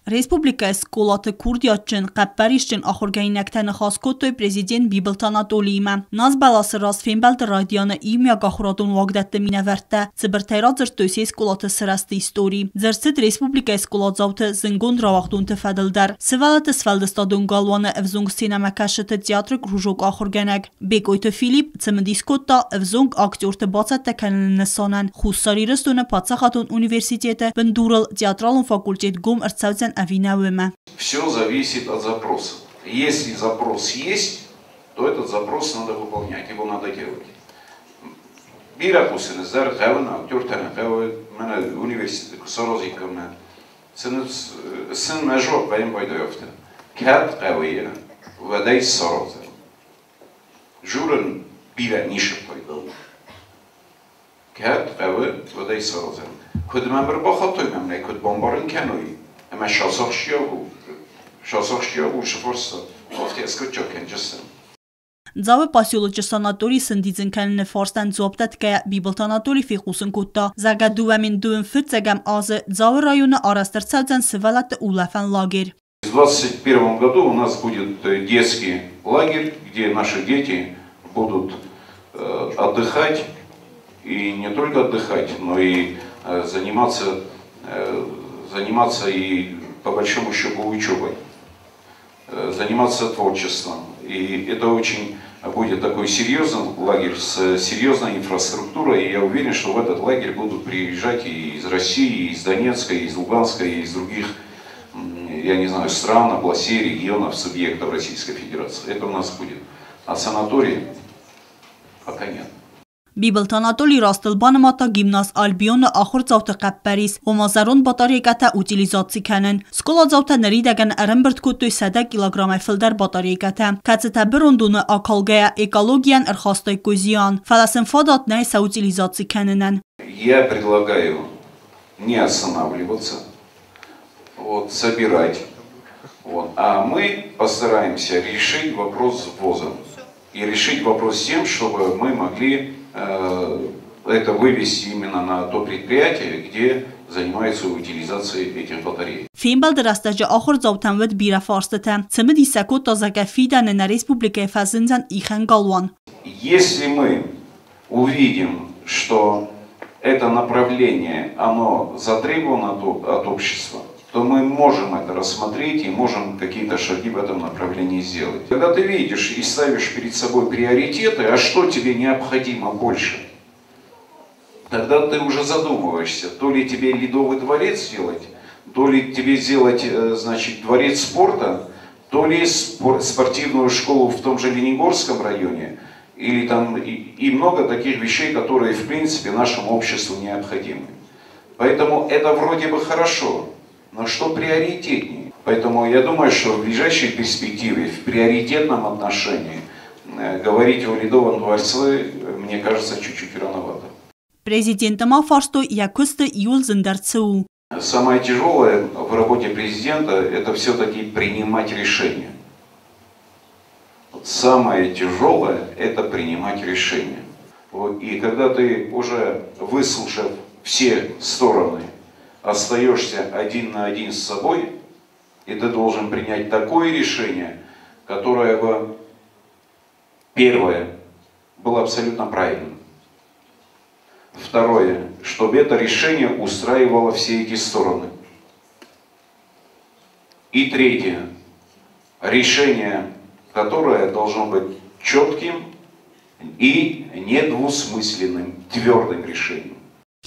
Respublika Eskolata Kurdiyaçın Qəppərişçin axurgayinəkdən xaskotoy prezident Bibiltanatoliyimə. Naz balası rast fembəldə radiyanı imya qaxuradun vaqdətdə minəvərtdə Cibirtəyra zırtöysi eskolata sırastı istori. Zırtsit Respublika Eskoladzavtı zıngon ravaqdun tefədildər. Sivalatı svældistadun qalvanı evzung sineməkəşıtı teatr krujok axurgənək. Bek oytı Filip Cimdiskotta evzung aktyortı batsat təkənini nəsanən. Xussari rıstunu Patsaxatun Universiteti Bendurul Teatralun Fakultet Gom Ertsavzən Все зависит от запроса. Если запрос есть, то этот запрос надо выполнять, его надо делать. Биракусины, Зархавна, актер Танахава, университет Кусарозиками, сын межок воем бойдоевта. Кат Кавия, Вадай Сороза. Журен Бира Ниша пойдал. Кат Кавия, Вадай Сороза. Кудмамбр Бахатой мемлей, куд бомбарен Кануи. Ama şasakşiyavu şforsa ofte skutchoken jasem. Zavı pasioloji sanatori sindizin kanını forstan zoptat kaya Bibiltanatori fiqusun kutta. Zaga duvamin duun fützegam azı Zavı rayonu arastırtsavzan sivalat улафан лагерь. В 2021 году у нас будет детский лагерь, где наши дети будут отдыхать. И не только отдыхать, но и заниматься и по большому счету учебой, заниматься творчеством. И это очень будет такой серьезный лагерь с серьезной инфраструктурой. И я уверен, что в этот лагерь будут приезжать и из России, и из Донецка, и из Луганска, и из других, я не знаю, стран, областей, регионов, субъектов Российской Федерации. Это у нас будет. А санаторий пока нет. Bibiltanatoli rastılbanı mata gimnaz albiyonu axur zavtı qəppəris, omazarun bataryekata utilizaci kənin. Skola zavtı nəridəgən ərəmbird kutuy 7 kilogramay fildər bataryekata. Kəcətə bir ondunu akalgaya ekologiyan ərxastay көзиян. Фәләсін fadat nəysə utilizaci kəninin. Я предлагаю не останавливаться, собирать. А мы постараемся решить вопрос с ввозом. И решить вопрос с тем, чтобы мы могли это вывести именно на то предприятие, где занимаются утилизацией этих батарей. Фембалд растажа ахор завтан вед бира фарстата. Цемди сакот тазака фидан на республике фазинзан ихан галван. Если мы увидим, что это направление, оно затребовано от общества, то мы можем это рассмотреть и можем какие-то шаги в этом направлении сделать. Когда ты видишь и ставишь перед собой приоритеты, а что тебе необходимо больше, тогда ты уже задумываешься, то ли тебе Ледовый дворец сделать, то ли тебе сделать, значит, дворец спорта, то ли спортивную школу в том же Лениногорском районе, или там и много таких вещей, которые в принципе нашему обществу необходимы. Поэтому это вроде бы хорошо. Но что приоритетнее? Поэтому я думаю, что в ближайшей перспективе, в приоритетном отношении, говорить о Ледовом дворце, мне кажется, чуть-чуть рановато. Президентом Фарсто Якуста Юл Зендарцу. Самое тяжелое в работе президента – это все-таки принимать решения. Самое тяжелое – это принимать решения. И когда ты уже выслушав все стороны, остаешься один на один с собой, и ты должен принять такое решение, которое бы, первое, было абсолютно правильным. Второе, чтобы это решение устраивало все эти стороны. И третье, решение, которое должно быть четким и недвусмысленным, твердым решением.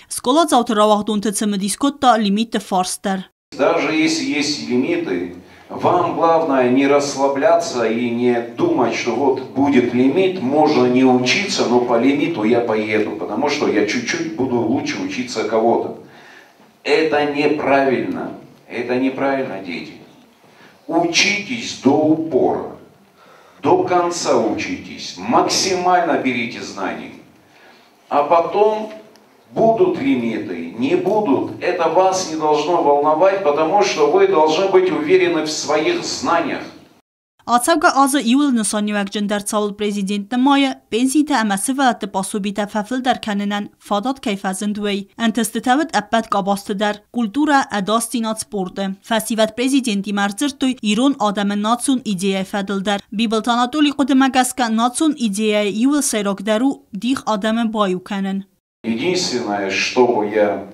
Скола завтра равахдун тецемедискотта лимиты фарстер. Даже если есть лимиты, вам главное не расслабляться и не думать, что вот будет лимит, можно не учиться, но по лимиту я поеду, потому что я чуть-чуть буду лучше учиться кого-то. Это неправильно, дети. Учитесь до упора, до конца учитесь, максимально берите знаний, а потом будут лимиты, не будут, это вас не должно волновать, потому что вы должны быть уверены в своих знаниях. Ացավգա ազը իուլ նսանյակ ջնդար ցավլ պրեզիդենտ նմայը պենսիթը ամասը վալատը պասոբիթը ֆաֆլ դարքանենան ֆադատ կայֆազն դուեյ ընտստտավտ ապատ կաբաստը դար կուլտուրա ադաստինատ սպորտը ֆասիվատ պրեզիդենտի մարծրտույ իրոն ադամը նացուն իդեյա ֆադլ դար բիբլտանատոլի կոդմագասկա նացուն իդեյա իուլ սերոք դարու դիղ ադամը բայուքանեն Единственное, что бы я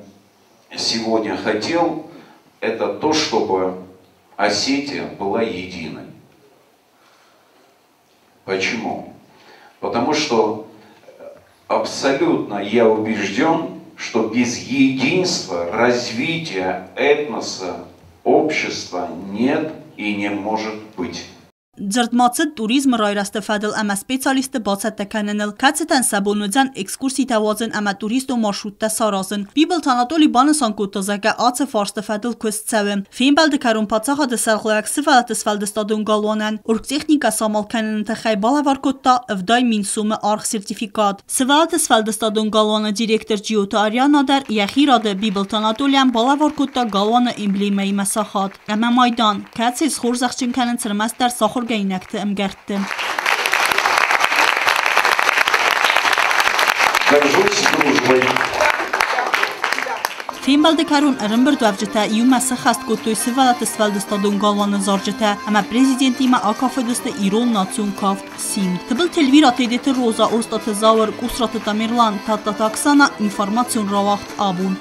сегодня хотел, это то, чтобы Осетия была единой. Почему? Потому что абсолютно я убежден, что без единства, развития этноса, общества нет и не может быть. Ձրդմացը տուրիզմը ռայրաստը ֆադլ ամա սպեցալիստը բացատը կանենել կացետան սաբոնուձան էքսկուրսի տավազն ամա տուրիստ ու մարշրուտտա սարազն բիբլ թանատոլի բանըսան կուտոզակա ացը ֆարստը ֆադլ քուս ցավը ֆիմբալդը կարում պացախա դսալղոյակ սվալատը սվալդը ստադուն գալոնան ուրկ տեխնիկա սամալ կանեն տխայ բալավարկոտտա վդայ մինսումը արխ սերտիֆիկատ սվալատը սվալդը ստադուն գալոնը դիրեկտոր ջիոտա արյանադար яхիրադը բիբլ թանատոլյան բալավարկոտտա գալոնը իմբլիմեի մասախատ ամա մայդան կացես խորզախչին կանեն ծրմաստար սախոր Gaynakta imgertti. Ֆիմբալդը կարուն ըրմբրդ վավջտա իումասը խաստ կոտոյ սվալատը սվալդը ստադուն գալվանը զարջտա ամա պրեզիդենտի մա ակաֆեդստը իրոն նացուն կավտ սիմ թբլ թելվիր ատեդետը ռոզա ոստատը զավր կուսրատը տամիրլան տատատաքսանա ինվարմացիոն ռավախտ աբուն